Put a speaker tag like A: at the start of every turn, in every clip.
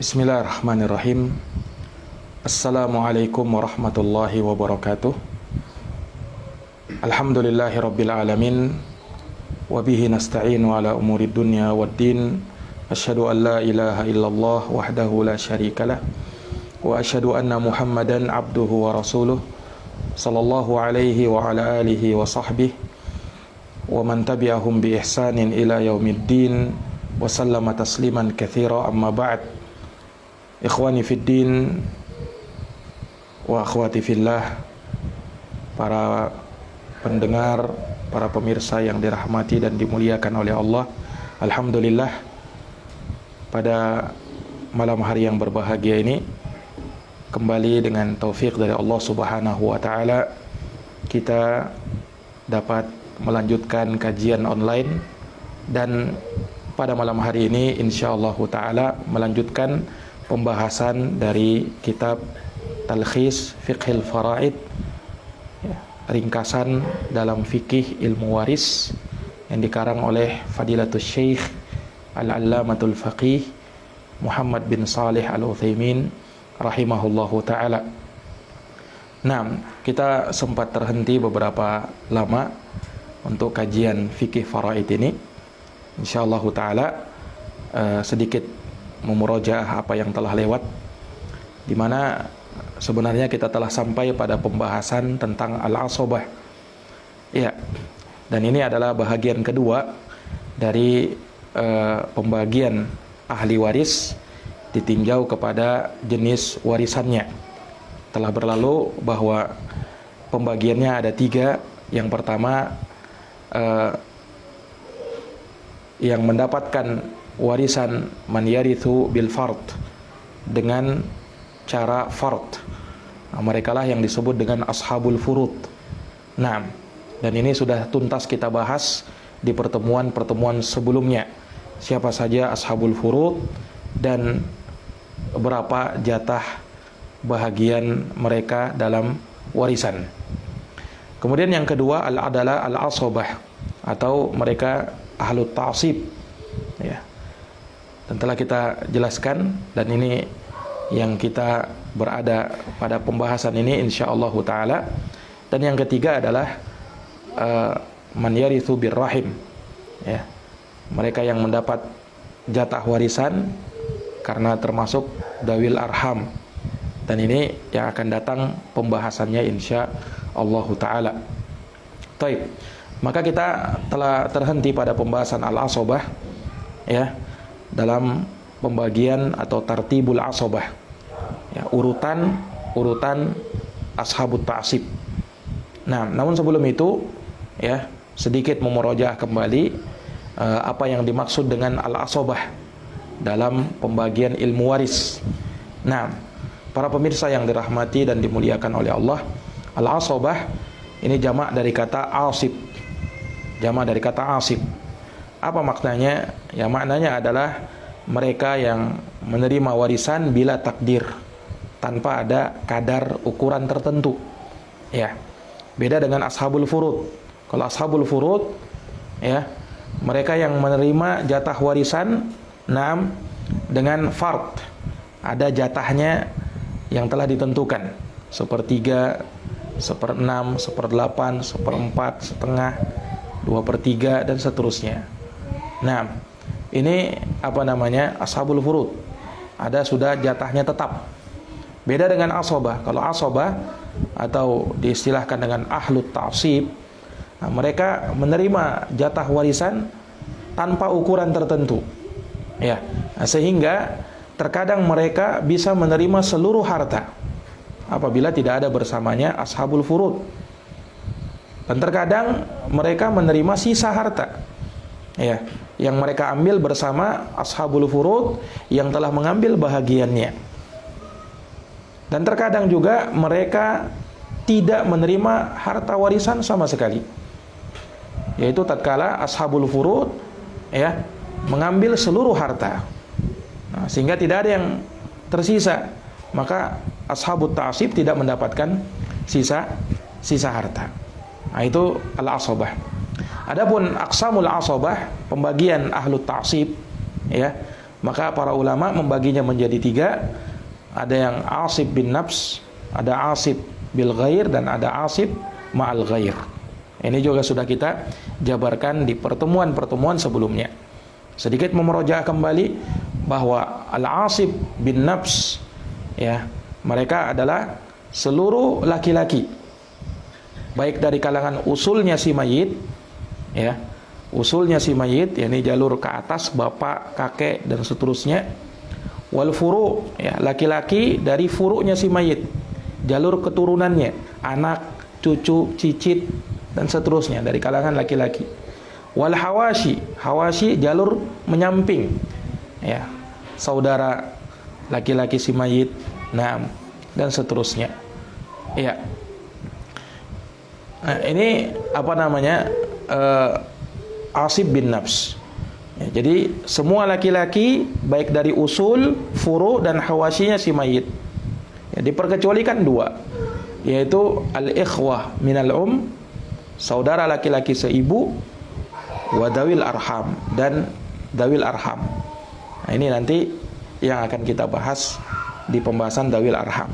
A: Bismillahirrahmanirrahim. Assalamualaikum warahmatullahi wabarakatuh. Alhamdulillahi rabbil alamin. Wabihi nasta'inu ala umuri dunya waddin. Asyhadu an la ilaha illallah wahdahu la syarikalah. Wa asyhadu anna Muhammadan abduhu wa rasuluh. Sallallahu alaihi wa ala alihi wa sahbihi wa man tabi'ahum bi ihsanin ila yaumiddin. Wa sallama tasliman katsira, amma ba'd. Ikhwani fid din wa akhwati fillah, para pendengar, para pemirsa yang dirahmati dan dimuliakan oleh Allah. Alhamdulillah, pada malam hari yang berbahagia ini, kembali dengan taufik dari Allah Subhanahu wa taala, kita dapat melanjutkan kajian online, dan pada malam hari ini insyaallah taala melanjutkan pembahasan dari kitab Talkhis Fiqhil Faraid, ringkasan dalam fikih ilmu waris, yang dikarang oleh Fadilatul Syekh Al-Allamatul Faqih Muhammad bin Salih Al-Utsaimin rahimahullahu ta'ala. Nah, kita sempat terhenti beberapa lama untuk kajian fikih faraid ini. Insyaallah ta'ala sedikit memurojaah apa yang telah lewat, di mana sebenarnya kita telah sampai pada pembahasan tentang al-asabah. Ya, dan ini adalah bahagian kedua dari pembagian ahli waris ditinjau kepada jenis warisannya. Telah berlalu bahwa pembagiannya ada tiga. Yang pertama, yang mendapatkan warisan man yarithu bil fard, dengan cara fard. Mereka lah yang disebut dengan ashabul furud. Nah, dan ini sudah tuntas kita bahas di pertemuan-pertemuan sebelumnya. Siapa saja ashabul furud dan berapa jatah bahagian mereka dalam warisan. Kemudian yang kedua adalah al-asabah, atau mereka ahlut ta'sib, ya. Dan telah kita jelaskan, dan ini yang kita berada pada pembahasan ini insyaallah ta'ala. Dan yang ketiga adalah man yarithu birrahim, ya. Mereka yang mendapat jatah warisan karena termasuk dawil arham. Dan ini yang akan datang pembahasannya insyaallah ta'ala. Baik, maka kita telah terhenti pada pembahasan al-asabah, ya, dalam pembagian atau tartibul asabah, ya, urutan ashabut ta'sib. Nah, namun sebelum itu, ya, sedikit memurojaah kembali apa yang dimaksud dengan al-asabah dalam pembagian ilmu waris. Nah, para pemirsa yang dirahmati dan dimuliakan oleh Allah, al-asabah ini jamak dari kata asib. Jamak dari kata asib. Apa maknanya? Ya, maknanya adalah mereka yang menerima warisan bila takdir, tanpa ada kadar ukuran tertentu. Ya, beda dengan ashabul furud. Kalau ashabul furud, ya, mereka yang menerima jatah warisan dengan fard, ada jatahnya yang telah ditentukan, 1/3, 1/6, 1/8, 1/4, setengah, 2/3, dan seterusnya. Nah, ini ashabul furud, ada sudah jatahnya tetap. Beda dengan asabah. Kalau asabah atau diistilahkan dengan ahlut ta'sib, mereka menerima jatah warisan tanpa ukuran tertentu, ya. Sehingga terkadang mereka bisa menerima seluruh harta apabila tidak ada bersamanya ashabul furud, dan terkadang mereka menerima sisa harta, ya, yang mereka ambil bersama ashabul furud yang telah mengambil bahagiannya. Dan terkadang juga mereka tidak menerima harta warisan sama sekali, yaitu tatkala ashabul furud, ya, mengambil seluruh harta, nah, sehingga tidak ada yang tersisa, maka ashabut ta'sib tidak mendapatkan sisa harta. Nah, itu al-asabah. Adapun aqsamul asabah, pembagian ahlut ta'sib, ya, Maka para ulama membaginya menjadi tiga. Ada yang asib bin nafs, ada asib bil ghair, dan ada asib ma'al ghair. Ini juga sudah kita jabarkan di pertemuan-pertemuan sebelumnya. Sedikit memerojah kembali bahwa al-asib bin nafs, ya, mereka adalah seluruh laki-laki, baik dari kalangan usulnya si mayit, ya, usulnya si mayit, yakni jalur ke atas, bapak, kakek, dan seterusnya. Wal furu', ya, laki-laki dari furu'nya si mayit, jalur keturunannya, anak, cucu, cicit, dan seterusnya dari kalangan laki-laki. Wal hawashi, hawashi jalur menyamping, ya, saudara laki-laki si mayit, nah, dan seterusnya. Ya. Nah, ini apa namanya? Asib bin nafs. Ya, jadi semua laki-laki baik dari usul, furu, dan hawasyinya si mayit. Ya, diperkecualikan dua, yaitu al-ikhwah minal saudara laki-laki seibu, wa dawil arham, dan dawil arham. Nah, ini nanti yang akan kita bahas di pembahasan dawil arham.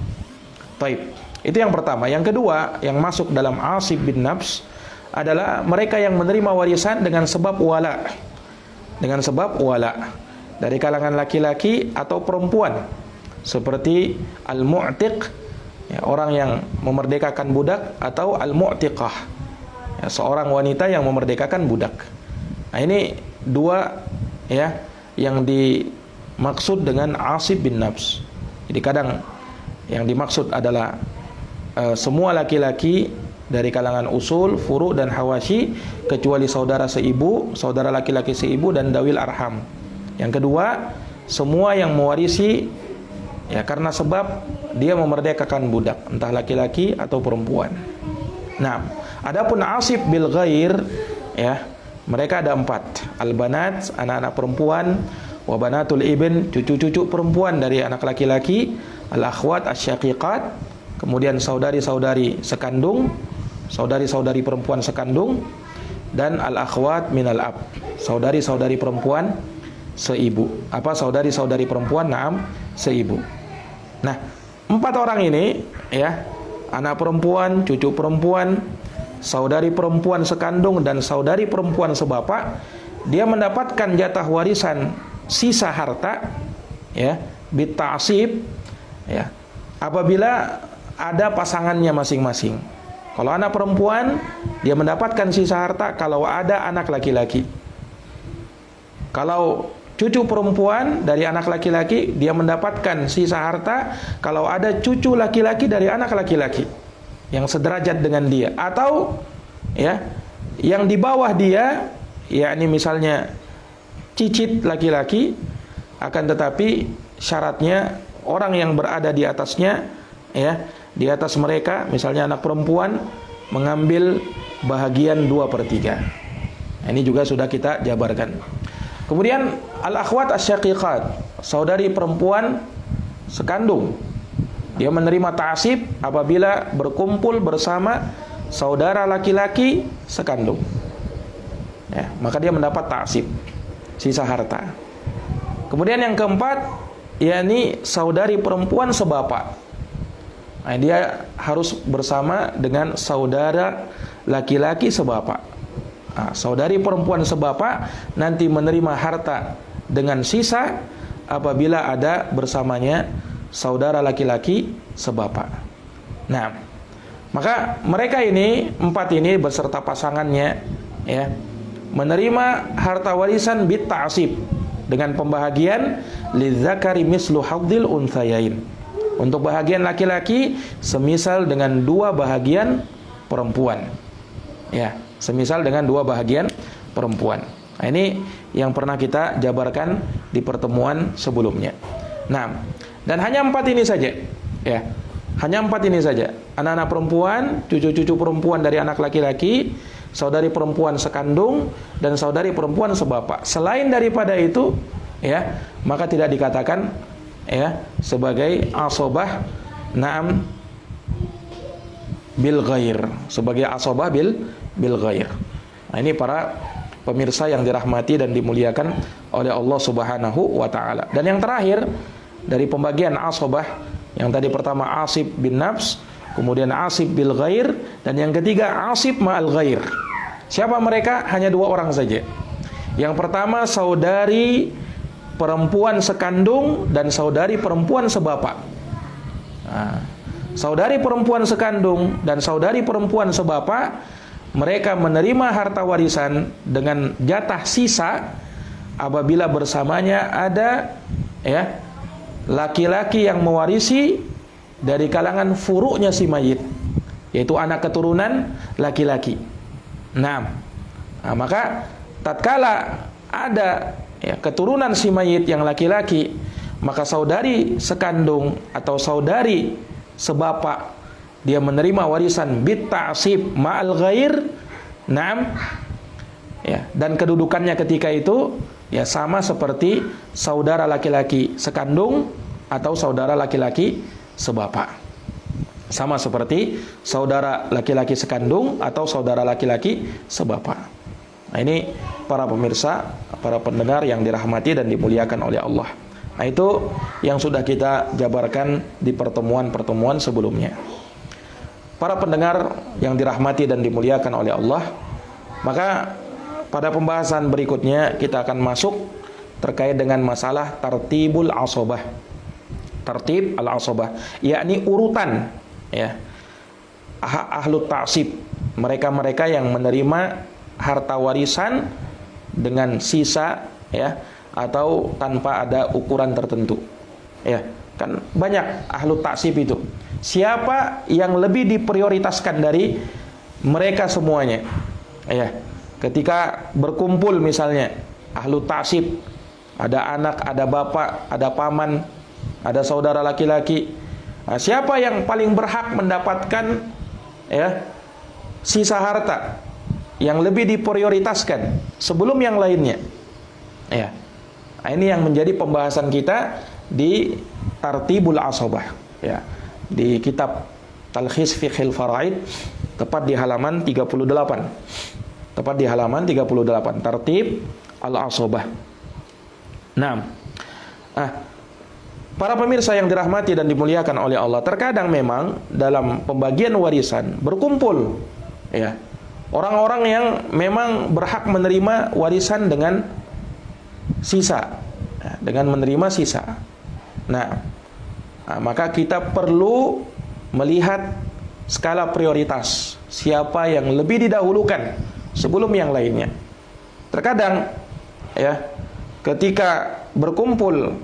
A: Taib. Itu yang pertama. Yang kedua, yang masuk dalam asib bin nafs adalah mereka yang menerima warisan dengan sebab wala. Dengan sebab wala dari kalangan laki-laki atau perempuan, seperti al-mu'tiq, ya, orang yang memerdekakan budak, atau al-mu'tiqah, ya, seorang wanita yang memerdekakan budak. Nah, ini dua, ya, yang dimaksud dengan asib bin nafs. Jadi kadang yang dimaksud adalah semua laki-laki dari kalangan usul, furu, dan hawashi, kecuali saudara seibu, saudara laki-laki seibu, dan dawil arham. Yang kedua, semua yang mewarisi, ya, karena sebab dia memerdekakan budak, entah laki-laki atau perempuan. Nah, adapun asib bil ghair, ya, mereka ada 4. Al-banat, anak-anak perempuan, wa banatul ibn, cucu-cucu perempuan dari anak laki-laki, al-akhwat asyaqiqat, kemudian saudari-saudari sekandung, saudari-saudari perempuan sekandung, dan al-akhwat minal ab, saudari-saudari perempuan seibu. Apa saudari-saudari perempuan? Naam, seibu. Nah, 4 orang ini, ya, anak perempuan, cucu perempuan, saudari perempuan sekandung, dan saudari perempuan sebapak, dia mendapatkan jatah warisan sisa harta, ya, bitasib, ya, apabila ada pasangannya masing-masing. Kalau anak perempuan, dia mendapatkan sisa harta kalau ada anak laki-laki. Kalau cucu perempuan dari anak laki-laki, dia mendapatkan sisa harta kalau ada cucu laki-laki dari anak laki-laki yang sederajat dengan dia, atau, ya, yang di bawah dia, yakni misalnya cicit laki-laki, akan tetapi syaratnya orang yang berada di atasnya, ya, di atas mereka, misalnya anak perempuan, mengambil bahagian 2/3. Nah, ini juga sudah kita jabarkan. Kemudian al-akhwat asyaqiqat, saudari perempuan sekandung, dia menerima ta'asib apabila berkumpul bersama saudara laki-laki sekandung, ya, maka dia mendapat ta'asib, sisa harta. Kemudian yang keempat, yakni saudari perempuan sebapak. Nah, dia harus bersama dengan saudara laki-laki sebapak. Nah, saudari perempuan sebapak nanti menerima harta dengan sisa apabila ada bersamanya saudara laki-laki sebapak. Nah, maka mereka ini 4 ini beserta pasangannya, ya, menerima harta warisan bit ta'asib dengan pembahagian lidzakari mislu hadzil unthayain. Untuk bahagian laki-laki semisal dengan 2 bahagian perempuan. Ya, semisal dengan 2 bahagian perempuan. Nah, ini yang pernah kita jabarkan di pertemuan sebelumnya. Nah, dan hanya 4 ini saja. Ya. Hanya 4 ini saja. Anak-anak perempuan, cucu-cucu perempuan dari anak laki-laki, saudari perempuan sekandung, dan saudari perempuan sebapak. Selain daripada itu, ya, maka tidak dikatakan, ya, sebagai asobah naam bil ghair, sebagai asobah bil ghair. Nah, ini para pemirsa yang dirahmati dan dimuliakan oleh Allah Subhanahu wa taala. Dan yang terakhir dari pembagian asabah, yang tadi pertama asib bin nafs, kemudian asib bil ghair, dan yang ketiga asib ma'al ghair. Siapa mereka? Hanya dua orang saja. Yang pertama saudari perempuan sekandung dan saudari perempuan sebapak. Saudari perempuan sekandung dan saudari perempuan sebapak, mereka menerima harta warisan dengan jatah sisa apabila bersamanya ada laki-laki yang mewarisi dari kalangan furuknya si mayit, yaitu anak keturunan laki-laki. Nah, maka tatkala ada keturunan si mayit yang laki-laki, maka saudari sekandung atau saudari sebapak dia menerima warisan bit ta'sib ma'al ghair. Naam. Dan kedudukannya ketika itu sama seperti saudara laki-laki sekandung atau saudara laki-laki sebapak. Sama seperti saudara laki-laki sekandung atau saudara laki-laki sebapak. Nah, ini para pemirsa, para pendengar yang dirahmati dan dimuliakan oleh Allah. Nah, itu yang sudah kita jabarkan di pertemuan-pertemuan sebelumnya. Para pendengar yang dirahmati dan dimuliakan oleh Allah, maka pada pembahasan berikutnya kita akan masuk terkait dengan masalah tartibul asabah. Tartib al-asabah, yakni urutan ahlu ta'sib, mereka-mereka yang menerima harta warisan dengan sisa atau tanpa ada ukuran tertentu. Kan banyak ahlu ta'sib itu. Siapa yang lebih diprioritaskan dari mereka semuanya? Ketika berkumpul misalnya ahlu ta'sib, ada anak, ada bapak, ada paman, ada saudara laki-laki. Siapa yang paling berhak mendapatkan sisa harta yang lebih diprioritaskan sebelum yang lainnya? Ini yang menjadi pembahasan kita di Tartibul Asabah, di kitab Talkhis Fiqhil Faraid, tepat di halaman 38. Tepat di halaman 38, Tartib Al-Asabah. Nah, para pemirsa yang dirahmati dan dimuliakan oleh Allah, terkadang memang dalam pembagian warisan berkumpul orang-orang yang memang berhak menerima warisan dengan sisa, dengan menerima sisa. Nah, maka kita perlu melihat skala prioritas, siapa yang lebih didahulukan sebelum yang lainnya. Terkadang ketika berkumpul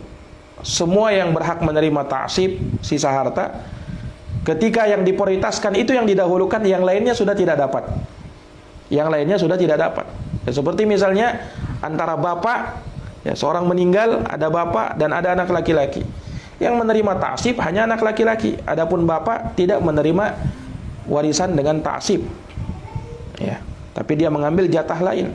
A: semua yang berhak menerima ta'sib sisa harta, ketika yang diprioritaskan itu yang didahulukan, yang lainnya sudah tidak dapat. Yang lainnya sudah tidak dapat. Seperti misalnya antara bapak, seorang meninggal, ada bapak dan ada anak laki-laki. Yang menerima ta'sib hanya anak laki-laki. Adapun bapak tidak menerima warisan dengan ta'sib. Tapi dia mengambil jatah lain.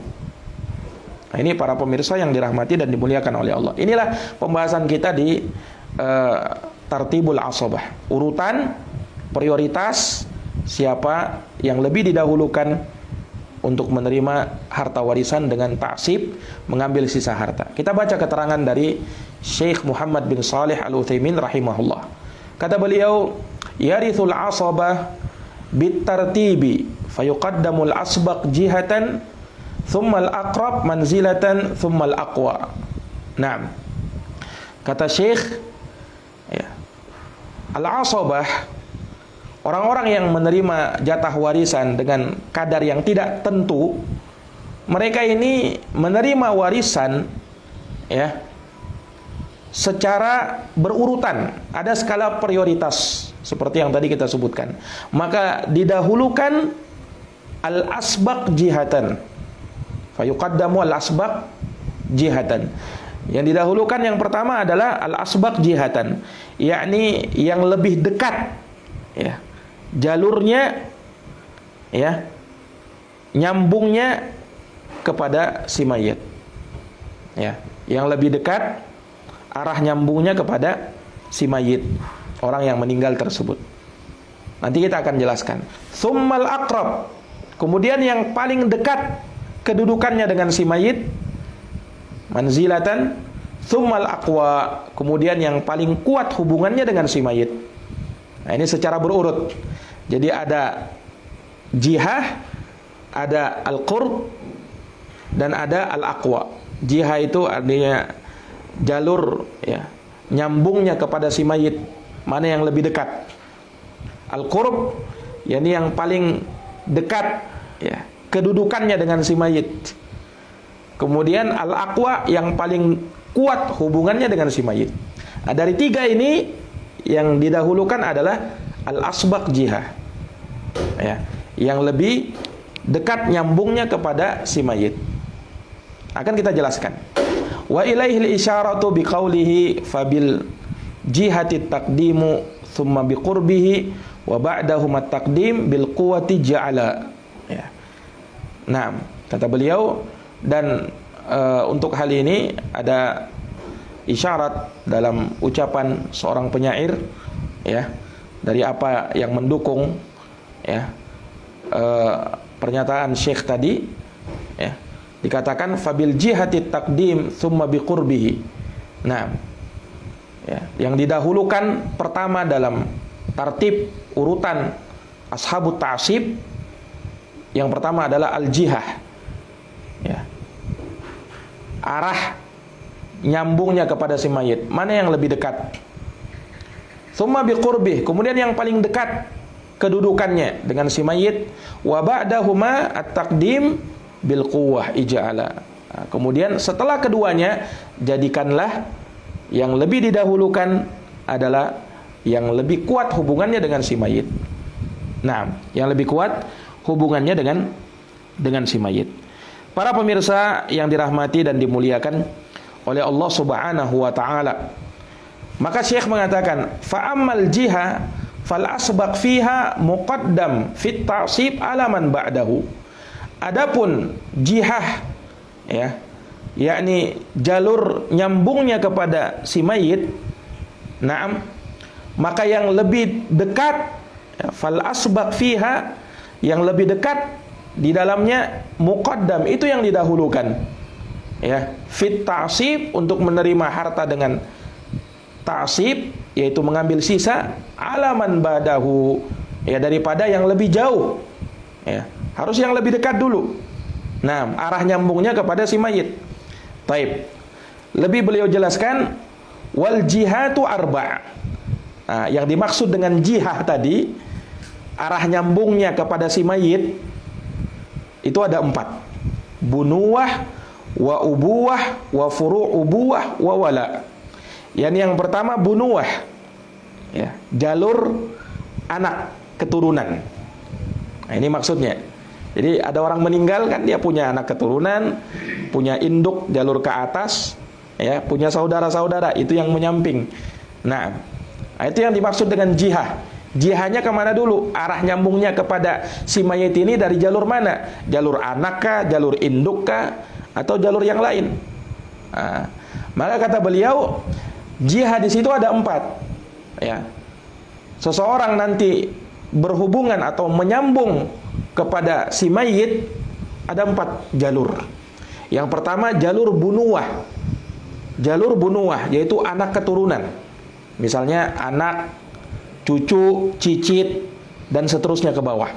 A: Nah, ini para pemirsa yang dirahmati dan dimuliakan oleh Allah. Inilah pembahasan kita di Tartibul Asabah. Urutan prioritas siapa yang lebih didahulukan untuk menerima harta warisan dengan ta'sib, mengambil sisa harta. Kita baca keterangan dari Syekh Muhammad bin Salih Al-Utsaimin rahimahullah. Kata beliau, yarithul asabah bitartibi fayuqaddamul asbaq jihatan thumma al-aqrab manzilatan thumma al-aqwa. Naam. Kata Syekh, al-asabah, orang-orang yang menerima jatah warisan dengan kadar yang tidak tentu, mereka ini menerima warisan secara berurutan, ada skala prioritas seperti yang tadi kita sebutkan. Maka didahulukan al-asbaq jihatan. Fayuqaddamu al-asbaq jihatan. Yang didahulukan yang pertama adalah al-asbaq jihatan, yakni yang lebih dekat jalurnya nyambungnya kepada si mayit. Yang lebih dekat arah nyambungnya kepada si mayit, orang yang meninggal tersebut. Nanti kita akan jelaskan. Tsummal aqrab, kemudian yang paling dekat kedudukannya dengan si mayit, manzilatan, tsummal aqwa, kemudian yang paling kuat hubungannya dengan si mayit. Nah, ini secara berurut. Jadi ada jihah, ada al-qurb, dan ada al-aqwa. Jihah itu artinya jalur, ya, nyambungnya kepada si mayit, mana yang lebih dekat. Al-qurb, yakni yang paling dekat, ya, kedudukannya dengan si mayit. Kemudian al-aqwa, yang paling kuat hubungannya dengan si mayit. Nah, dari tiga ini yang didahulukan adalah al-asbaq jihah, ya, yang lebih dekat nyambungnya kepada si mayit. Akan kita jelaskan. Wa ilaihil isyaratu biqaulihi fabil jihati taqdimu thumma biqurbihi wa ba'dahum at-taqdim bil quwwati ja'ala. Ya. Nah, kata beliau, dan untuk hal ini ada isyarat dalam ucapan seorang penyair, ya, dari apa yang mendukung, ya, pernyataan Syekh tadi, ya, dikatakan fabil jihati taqdim thumma biqurbihi. Nah, ya, yang didahulukan pertama dalam tartib urutan ashabut ta'sib, yang pertama adalah al-jihah, ya, arah nyambungnya kepada si mayit, mana yang lebih dekat. Thumma biqurbih, kemudian yang paling dekat kedudukannya dengan si mayit. Wa ba'dahuma at-taqdim bil quwwah ija'ala. Nah, kemudian setelah keduanya, jadikanlah yang lebih didahulukan adalah yang lebih kuat hubungannya dengan si mayit. Nah, yang lebih kuat hubungannya dengan si mayit. Para pemirsa yang dirahmati dan dimuliakan oleh Allah Subhanahu wa taala, maka Syekh mengatakan fa ammal jiha fal asbaq fiha muqaddam fit ta'sib ala man ba'dahu. Adapun jihah, ya, yakni jalur nyambungnya kepada si mayit, na'am, maka yang lebih dekat, ya, fal asbaq fiha, yang lebih dekat di dalamnya, muqaddam, itu yang didahulukan, ya, fit ta'sib, untuk menerima harta dengan ta'sib, yaitu mengambil sisa, alaman badahu, ya, daripada yang lebih jauh, ya, harus yang lebih dekat dulu. Nah, arah nyambungnya kepada si mayit. Taib. Lebih beliau jelaskan, wal jihatu arba'. Nah, yang dimaksud dengan jihah tadi, arah nyambungnya kepada si mayit, itu ada 4. Bunuwah, wa ubuwah, wa furu' ubuwah, wa wala. Yang pertama bunuwah, ya, jalur anak keturunan. Nah, ini maksudnya. Jadi ada orang meninggal, kan dia punya anak keturunan, punya induk jalur ke atas, ya, punya saudara-saudara, itu yang menyamping. Nah, itu yang dimaksud dengan jihah. Jihahnya kemana dulu? Arah nyambungnya kepada si mayit ini dari jalur mana? Jalur anak kah, jalur induk kah, atau jalur yang lain? Nah, maka kata beliau, jihad di situ ada 4. Ya, seseorang nanti berhubungan atau menyambung kepada si mayit, ada 4 jalur. Yang pertama jalur bunuwah. Jalur bunuwah yaitu anak keturunan. Misalnya anak, cucu, cicit, dan seterusnya ke bawah.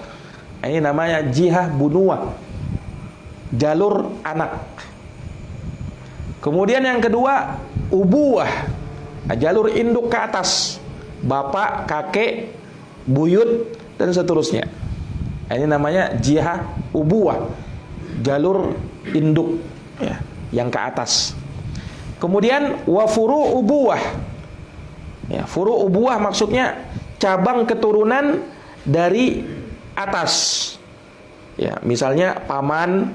A: Ini namanya jihah bunuwah, jalur anak. Kemudian yang kedua ubuwah, jalur induk ke atas, bapak, kakek, buyut, dan seterusnya. Ini namanya jihah ubuwah, jalur induk, ya, yang ke atas. Kemudian wa furu' ubuwah, ya, furu' ubuwah maksudnya cabang keturunan dari atas, ya, misalnya paman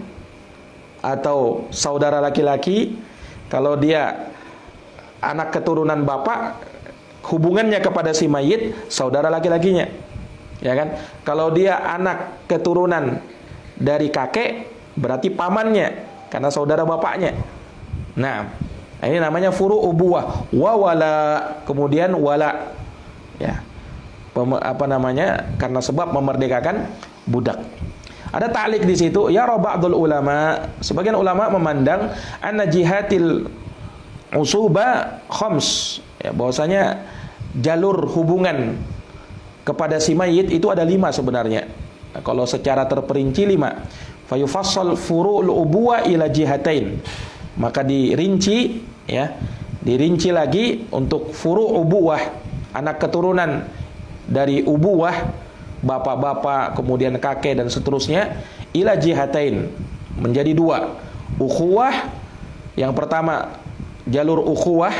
A: atau saudara laki-laki, kalau dia anak keturunan bapak, hubungannya kepada si mayit saudara laki-lakinya, ya kan? Kalau dia anak keturunan dari kakek, berarti pamannya, karena saudara bapaknya. Nah, ini namanya furu' ubuwah. Wa wala, kemudian wala, ya, karena sebab memerdekakan budak. Ada ta'liq di situ, ya ba'dul ulama, sebagian ulama memandang anna jihatil usuba khams, ya, bahwasanya jalur hubungan kepada si mayit itu ada 5 sebenarnya. Nah, kalau secara terperinci 5. Fayufassal furu'ul ubuwa ila jihatain. Maka dirinci, ya, dirinci lagi untuk furu' ubuwah, anak keturunan dari ubuwah, bapak-bapak, kemudian kakek dan seterusnya, ila jihatain, menjadi 2. Ukhuwah, yang pertama jalur ukhuwah,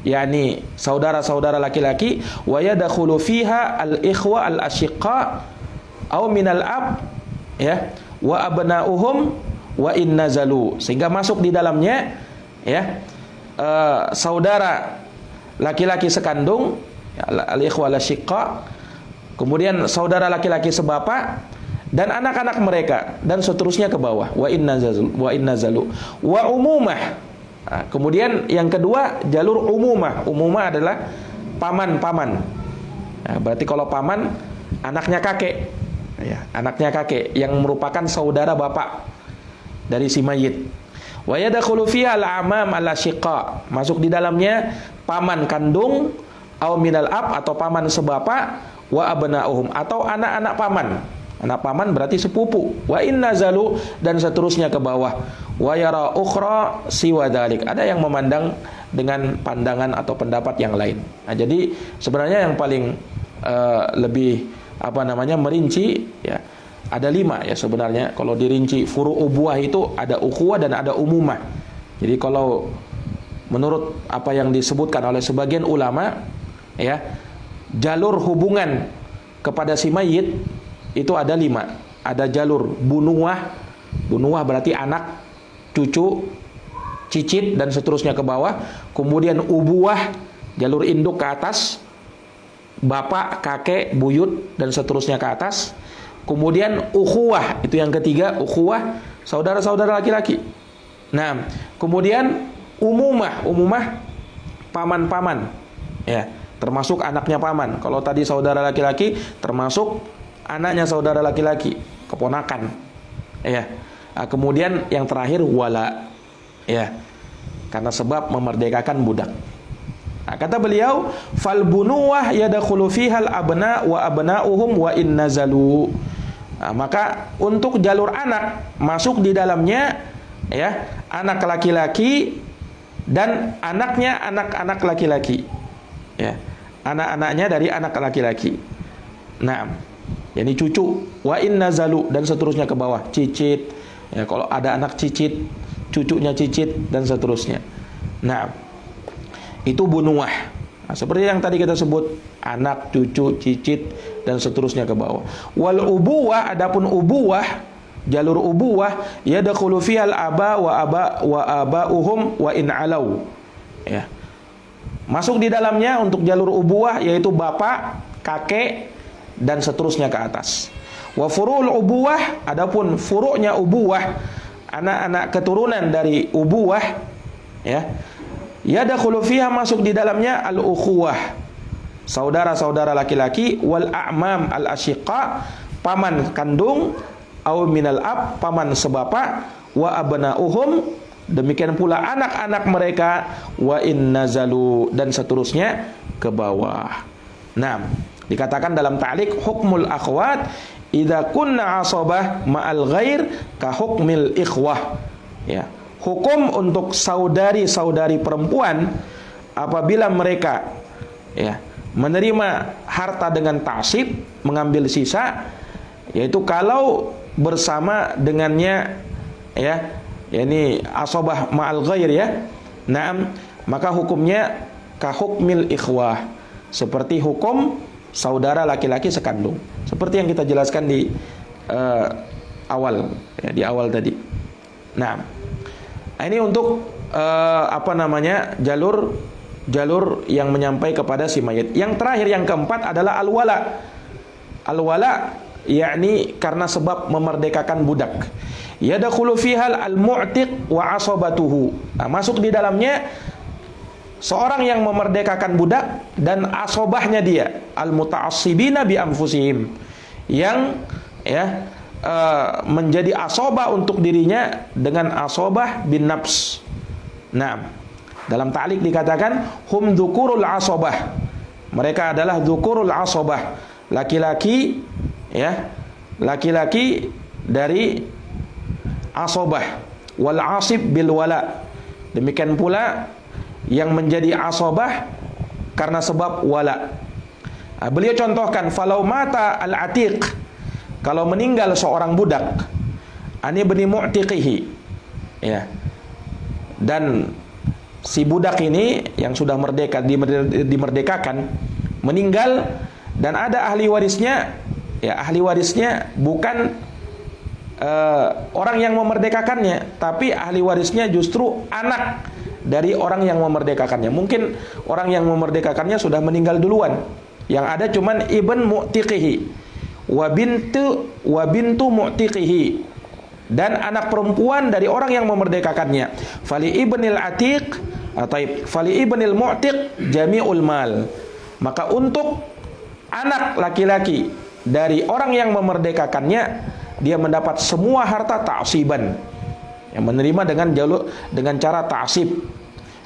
A: yakni saudara-saudara laki-laki, wa yadkhulu fiha al-ikhwa al-ashiqa au minal ab, ya, wa abna'uhum wa in nazalu, sehingga masuk di dalamnya, ya, saudara laki-laki sekandung, al-ikhwa al-ashiqa, kemudian saudara laki-laki sebapak dan anak-anak mereka dan seterusnya ke bawah, wa in nazalu wa umumah. Nah, kemudian yang kedua jalur umumah. Umumah adalah paman-paman. Nah, berarti kalau paman anaknya kakek, ya, anaknya kakek yang merupakan saudara bapak dari si mayit. Wa yadkhulu fiha al-amam al-ashiqa, masuk di dalamnya paman kandung, au minal ab, atau paman sebapak, wa abna'uhum, atau anak-anak paman. Anak paman berarti sepupu. Wa in nazalu, dan seterusnya ke bawah. Wa yara ukhra siwa dzalik. Ada yang memandang dengan pandangan atau pendapat yang lain. Nah, jadi sebenarnya yang paling lebih merinci, ya, ada 5 ya sebenarnya. Kalau dirinci furu' ubuah itu ada ukhuwah dan ada umumah. Jadi kalau menurut apa yang disebutkan oleh sebagian ulama, ya, jalur hubungan kepada si mayit itu ada 5. Ada jalur bunuwah. Bunuwah berarti anak, cucu, cicit dan seterusnya ke bawah. Kemudian ubuwah, jalur induk ke atas, bapak, kakek, buyut dan seterusnya ke atas. Kemudian ukhuwah, itu yang ketiga, ukhuwah, saudara-saudara laki-laki. Nah, kemudian umumah, paman-paman, ya, termasuk anaknya paman. Kalau tadi saudara laki-laki, termasuk anaknya saudara laki-laki, keponakan, ya. Nah, kemudian yang terakhir wala, ya, karena sebab memerdekakan budak. Nah, kata beliau, fal bunuwah yadkhulu fihal abna wa abna'uhum wa in nazalu. Nah, maka untuk jalur anak masuk di dalamnya, ya, anak laki-laki dan anaknya anak-anak laki-laki, ya, anak-anaknya dari anak laki-laki. Nah, yani cucu, wa in nazalu, dan seterusnya ke bawah, cicit, ya, kalau ada anak cicit, cucunya cicit dan seterusnya. Nah, itu bunuwah. Nah, seperti yang tadi kita sebut, anak, cucu, cicit dan seterusnya ke bawah. Wal ubuwah, adapun ubuwah, jalur ubuwah, yadkhulu fihal aba wa abauhum wa in alau, ya, masuk di dalamnya untuk jalur ubuwah yaitu bapak, kakek dan seterusnya ke atas. Wa furu'ul ubuwah, adapun furu'nya ubuwah, anak-anak keturunan dari ubuwah, ya, yadkhulu fiha, masuk di dalamnya al-ukhuwah, saudara-saudara laki-laki, wal a'mam al-ashiqa, paman kandung, au minal ab, paman sebapak, wa abna'uhum, demikian pula anak-anak mereka, wa in nazalu, dan seterusnya ke bawah. Nah, dikatakan dalam ta'liq, hukmul akhwat idza kunna asabah ma'al ghair ka hukmil ikhwah, ya, hukum untuk saudari-saudari perempuan apabila mereka, ya, menerima harta dengan ta'sib, mengambil sisa, yaitu kalau bersama dengannya, ya, yakni asabah ma'al ghair, ya. Naam, maka hukumnya ka hukmil ikhwah, seperti hukum saudara laki-laki sekandung, seperti yang kita jelaskan di awal, ya, di awal tadi. Nah, ini untuk jalur yang menyampai kepada si mayit. Yang terakhir, yang keempat adalah al-wala. Al-wala yakni karena sebab memerdekakan budak. Yadkhulu fihal al-mu'tiq wa asabatuhu. Nah, masuk di dalamnya seorang yang memerdekakan budak dan asobahnya dia, al-muta'assibina bi anfusihim, yang, ya, menjadi asobah untuk dirinya dengan asobah bin nafs. Nah, dalam ta'liq dikatakan hum dzukurul asobah. Mereka adalah dzukurul asobah, laki-laki, ya, laki-laki dari asobah. Wal asib bil wala. Demikian pula yang menjadi asobah karena sebab wala. Beliau contohkan, falau mata al-atiq, kalau meninggal seorang budak, ani bani mu'tiqihi, ya, dan si budak ini yang sudah merdeka, dimerdekakan, meninggal, dan ada ahli warisnya, ya, ahli warisnya bukan orang yang memerdekakannya, tapi ahli warisnya justru anak dari orang yang memerdekakannya. Mungkin orang yang memerdekakannya sudah meninggal duluan, yang ada cuman ibn mu'tiqihi wa bintu mu'tiqihi, dan anak perempuan dari orang yang memerdekakannya. Fali ibnil atiq atau fali ibnil mu'tiq jami'ul mal. Maka untuk anak laki-laki dari orang yang memerdekakannya, dia mendapat semua harta ta'siban, yang menerima dengan cara ta'sib.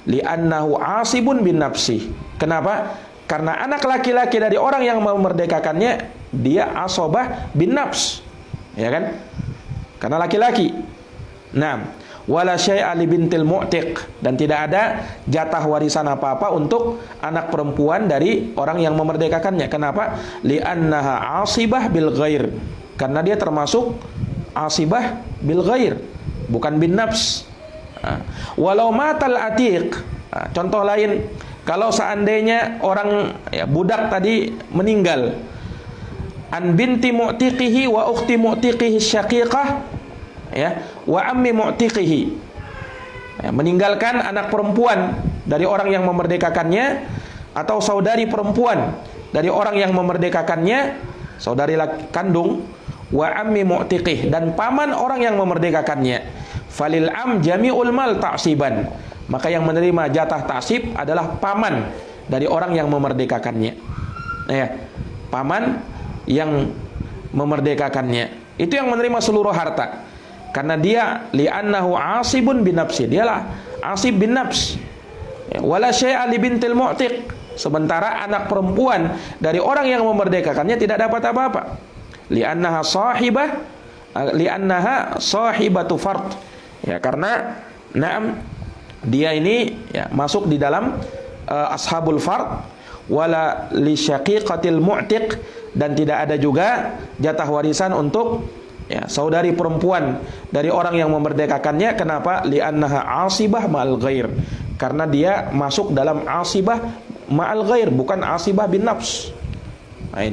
A: Li'annahu asibun bin nafsi. Kenapa? Karena anak laki-laki dari orang yang memerdekakannya, dia asobah bin nafs, ya kan? Karena laki-laki. Nah, wala syai'a li bintil mu'tiq, dan tidak ada jatah warisan apa-apa untuk anak perempuan dari orang yang memerdekakannya. Kenapa? Li'annaha asibah bil ghair. Karena dia termasuk asibah bil ghair, bukan bin nafs. Walau matal atiq. Contoh lain, kalau seandainya orang, ya, budak tadi meninggal, an binti mu'tiqihi wa ukhti mu'tiqihi syaqiqah, ya, wa ammi mu'tiqihi, ya, meninggalkan anak perempuan dari orang yang memerdekakannya, atau saudari perempuan dari orang yang memerdekakannya, saudari kandung, wa ammi mu'tiqih, dan paman orang yang memerdekakannya. Falil am jami'ul mal ta'siban. Maka yang menerima jatah ta'sib adalah paman dari orang yang memerdekakannya, ya, paman yang memerdekakannya itu yang menerima seluruh harta, karena dia li'annahu asibun bin nafsi, dialah asib bin nafs. Wala syai'a li bintil mu'tiq. Sementara anak perempuan dari orang yang memerdekakannya tidak dapat apa-apa. Li'annaha sahibatu fard. Ya, karena dia ini, ya, masuk di dalam ashabul fard. Wala li syaqiqatil mu'tiq, dan tidak ada juga jatah warisan untuk, ya, saudari perempuan dari orang yang memerdekakannya. Kenapa? Li'annaha asibah ma'al ghair. Karena dia masuk dalam asibah ma'al ghair, bukan asibah bin nafs. Nah,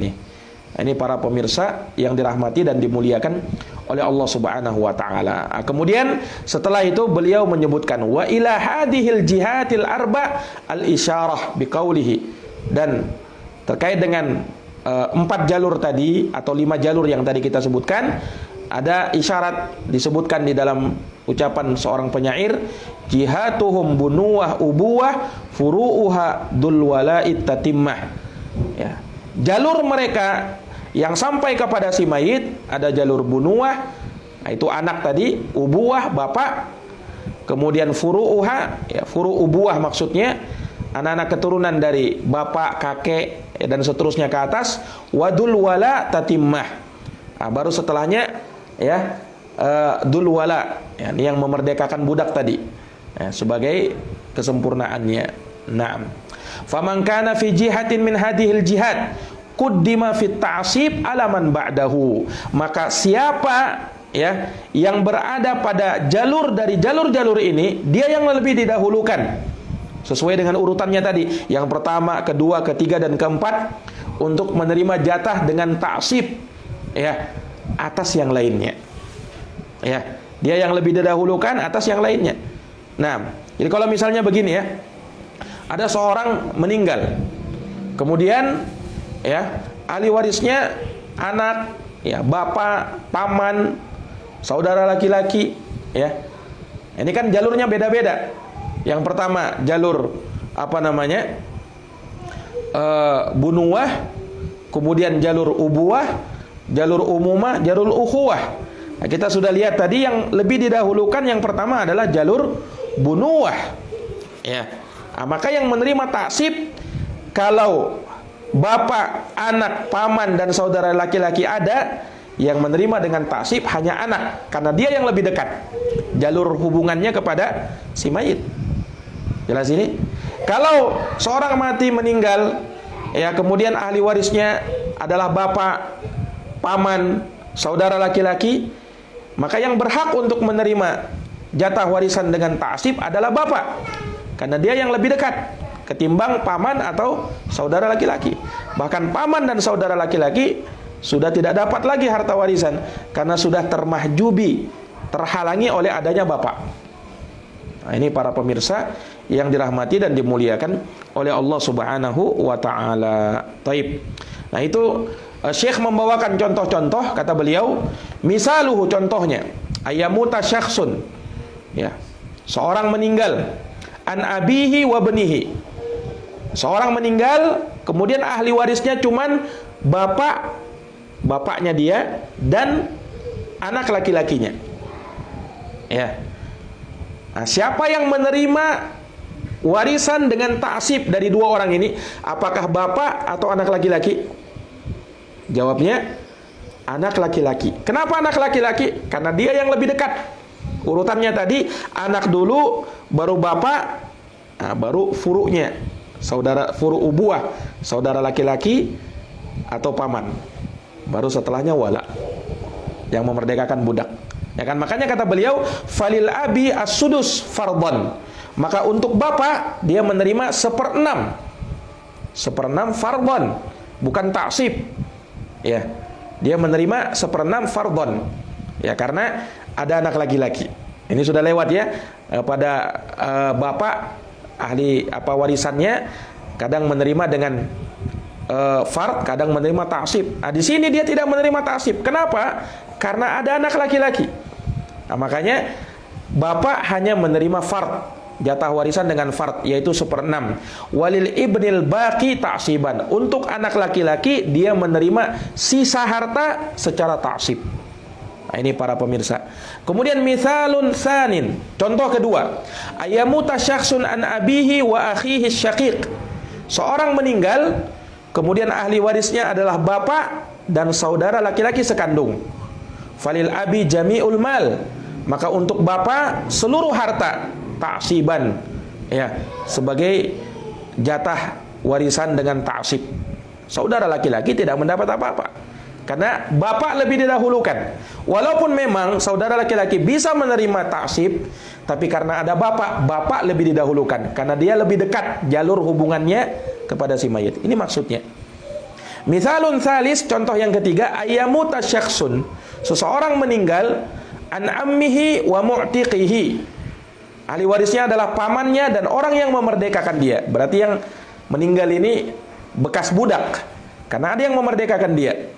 A: ini para pemirsa yang dirahmati dan dimuliakan oleh Allah Subhanahu wa taala. Kemudian setelah itu beliau menyebutkan wa ila hadhil jihatil arba al isyarah biqaulihi, dan terkait dengan 4 jalur tadi atau 5 jalur yang tadi kita sebutkan, ada isyarat disebutkan di dalam ucapan seorang penyair, jihatuhum bunuwah ubuwah furu'uha dul wala'id tatimmah. Ya, jalur mereka yang sampai kepada si mayit ada jalur bunuwah, itu anak tadi, ubuwah bapak, kemudian furu'uha, ya, furu' ubuwah maksudnya anak-anak keturunan dari bapak, kakek, ya, dan seterusnya ke atas, wadul wala tatimmah. Baru setelahnya, ya, dul wala, ya, ini yang memerdekakan budak tadi, ya, sebagai kesempurnaannya. Naam. Faman kana fi jihatin min hadhil jihad quddima fit ta'sib ala man ba'dahu. Maka siapa, ya, yang berada pada jalur dari jalur-jalur ini, dia yang lebih didahulukan sesuai dengan urutannya tadi. Yang pertama, kedua, ketiga, dan keempat untuk menerima jatah dengan ta'sib, ya, atas yang lainnya. Ya, dia yang lebih didahulukan atas yang lainnya. Nah, jadi kalau misalnya begini, ya, ada seorang meninggal, kemudian, ya, ahli warisnya anak, ya, bapak, paman, saudara laki-laki, ya. Ini kan jalurnya beda-beda. Yang pertama jalur bunuwah, kemudian jalur ubuwah, jalur umumah, jalur ukhuwah. Nah, kita sudah lihat tadi yang lebih didahulukan yang pertama adalah jalur bunuwah. Ya. Nah, maka yang menerima taksib kalau bapak, anak, paman dan saudara laki-laki ada, yang menerima dengan taksib hanya anak, karena dia yang lebih dekat jalur hubungannya kepada si mayit. Jelas ini? Kalau seorang mati meninggal, ya kemudian ahli warisnya adalah bapak, paman, saudara laki-laki, maka yang berhak untuk menerima jatah warisan dengan taksib adalah bapak, karena dia yang lebih dekat ketimbang paman atau saudara laki-laki. Bahkan paman dan saudara laki-laki sudah tidak dapat lagi harta warisan karena sudah termahjubi, terhalangi oleh adanya bapak. Nah, ini para pemirsa yang dirahmati dan dimuliakan oleh Allah Subhanahu wa taala. Taib. Nah, itu Syekh membawakan contoh-contoh, kata beliau, misaluhu, contohnya, ayamuta syakhsun, ya, seorang meninggal, an abihi wa benihi. Seorang meninggal, kemudian ahli warisnya cuman bapaknya dia dan anak laki-lakinya. Ya. Nah, siapa yang menerima warisan dengan taksib dari dua orang ini? Apakah bapak atau anak laki-laki? Jawabnya anak laki-laki. Kenapa anak laki-laki? Karena dia yang lebih dekat. Urutannya tadi anak dulu, baru bapak, nah, baru furu'nya, saudara furu' ubuah, saudara laki-laki atau paman. Baru setelahnya wala, yang memerdekakan budak. Ya kan, makanya kata beliau, falil abi as-sudus fardhan. Maka untuk bapak dia menerima 1/6. 1/6 fardhan, bukan taksib. Ya. Dia menerima 1/6 fardhan. Ya, karena ada anak laki-laki. Ini sudah lewat ya. Pada bapak ahli warisannya kadang menerima dengan fard, kadang menerima taksib. Nah, di sini dia tidak menerima taksib. Kenapa? Karena ada anak laki-laki. Nah, makanya bapak hanya menerima fard, jatah warisan dengan fard, yaitu 1/6. Walil ibnil baqi taksiban. Untuk anak laki-laki dia menerima sisa harta secara taksib. Nah, ini para pemirsa. Kemudian mithalun tsanin, contoh kedua, ayamuta syakhsun an abihi wa akhihi syaqiq. Seorang meninggal, kemudian ahli warisnya adalah bapak dan saudara laki-laki sekandung. Falil abi jami'ul mal. Maka untuk bapak seluruh harta taksiban, ya, sebagai jatah warisan dengan taksib. Saudara laki-laki tidak mendapat apa-apa karena bapak lebih didahulukan. Walaupun memang saudara laki-laki bisa menerima taksib, tapi karena ada bapak lebih didahulukan karena dia lebih dekat jalur hubungannya kepada si mayit. Ini maksudnya. Mithalun thalis, contoh yang ketiga, ayamuta syakhsun. Seseorang meninggal an ammihi wa mu'tiqihi. Ahli warisnya adalah pamannya dan orang yang memerdekakan dia. Berarti yang meninggal ini bekas budak karena ada yang memerdekakan dia.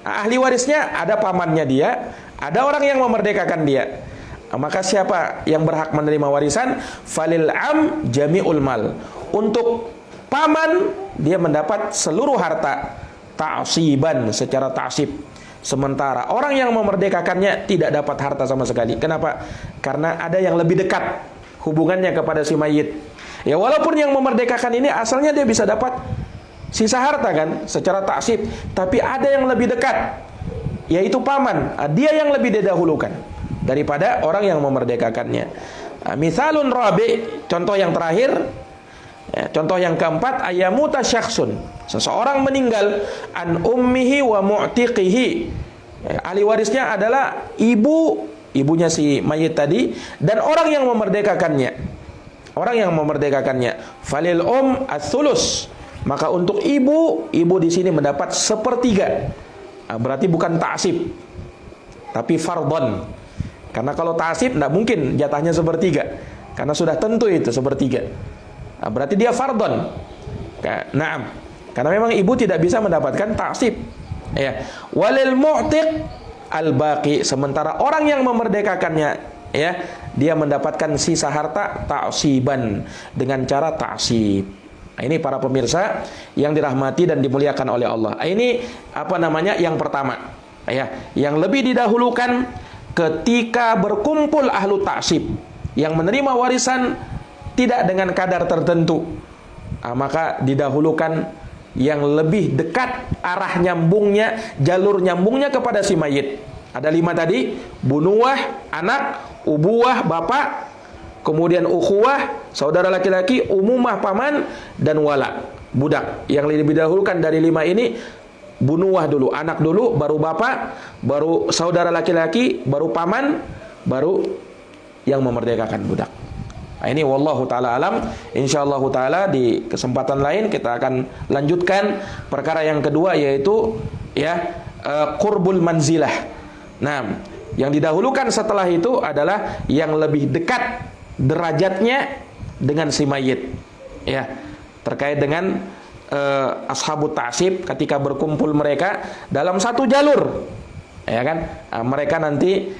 A: Ahli warisnya ada pamannya dia, ada orang yang memerdekakan dia. Maka siapa yang berhak menerima warisan? Falil am jami'ul mal. Untuk paman dia mendapat seluruh harta ta'siban, secara ta'sib. Sementara orang yang memerdekakannya tidak dapat harta sama sekali. Kenapa? Karena ada yang lebih dekat hubungannya kepada si mayit. Ya, walaupun yang memerdekakan ini asalnya dia bisa dapat sisa harta kan secara taksib, tapi ada yang lebih dekat, yaitu paman. Dia yang lebih didahulukan daripada orang yang memerdekakannya. Mithalun rabi, contoh yang terakhir, ya, contoh yang keempat, ayamuta syakhsun. Seseorang meninggal an ummihi wa mu'tiqihi. Ya, ahli warisnya adalah ibunya si mayit tadi dan orang yang memerdekakannya. Orang yang memerdekakannya. Falil ats-tsulus. Maka untuk ibu di sini mendapat 1/3. Nah, berarti bukan taksib, tapi fardhon. Karena kalau taksib tidak mungkin jatahnya 1/3, karena sudah tentu itu 1/3. Nah, berarti dia fardhon. Naam. Karena memang ibu tidak bisa mendapatkan taksib. Ya. Walil mu'tiq al-baqi. Sementara orang yang memerdekakannya, ya, dia mendapatkan sisa harta taksiban dengan cara taksib. Nah, ini para pemirsa yang dirahmati dan dimuliakan oleh Allah. Ini apa namanya? Yang pertama, ya, yang lebih didahulukan ketika berkumpul ahlu ta'sib yang menerima warisan tidak dengan kadar tertentu. Nah, maka didahulukan yang lebih dekat arah nyambungnya, jalur nyambungnya kepada si mayit. Ada 5 tadi: bunuwah, anak, ubuwah, bapak, kemudian ukhuwah, saudara laki-laki, umumah, paman, dan wala, budak. Yang lebih didahulukan dari 5 ini, bunuwah dulu, anak dulu, baru bapak, baru saudara laki-laki, baru paman, baru yang memerdekakan budak. Nah, ini wallahu taala alam. Insyaallah taala di kesempatan lain kita akan lanjutkan perkara yang kedua, yaitu ya qurbul manzilah. Nah, yang didahulukan setelah itu adalah yang lebih dekat derajatnya dengan si mayit, ya, terkait dengan ashabut ta'sib ketika berkumpul mereka dalam satu jalur, ya kan. Nah, mereka nanti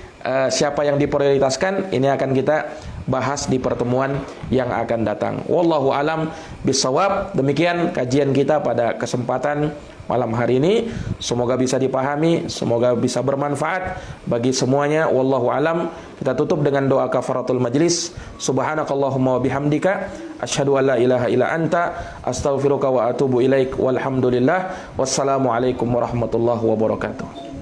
A: siapa yang diprioritaskan ini akan kita bahas di pertemuan yang akan datang. Wallahu alam bisawab. Demikian kajian kita pada kesempatan malam hari ini. Semoga bisa dipahami, semoga bisa bermanfaat bagi semuanya. Wallahu alam. Kita tutup dengan doa kafaratul majlis. Subhanakallahumma wa bihamdika asyhadu an la ilaha illa anta astaghfiruka wa atubu ilaik. Walhamdulillah. Wassalamualaikum warahmatullahi wabarakatuh.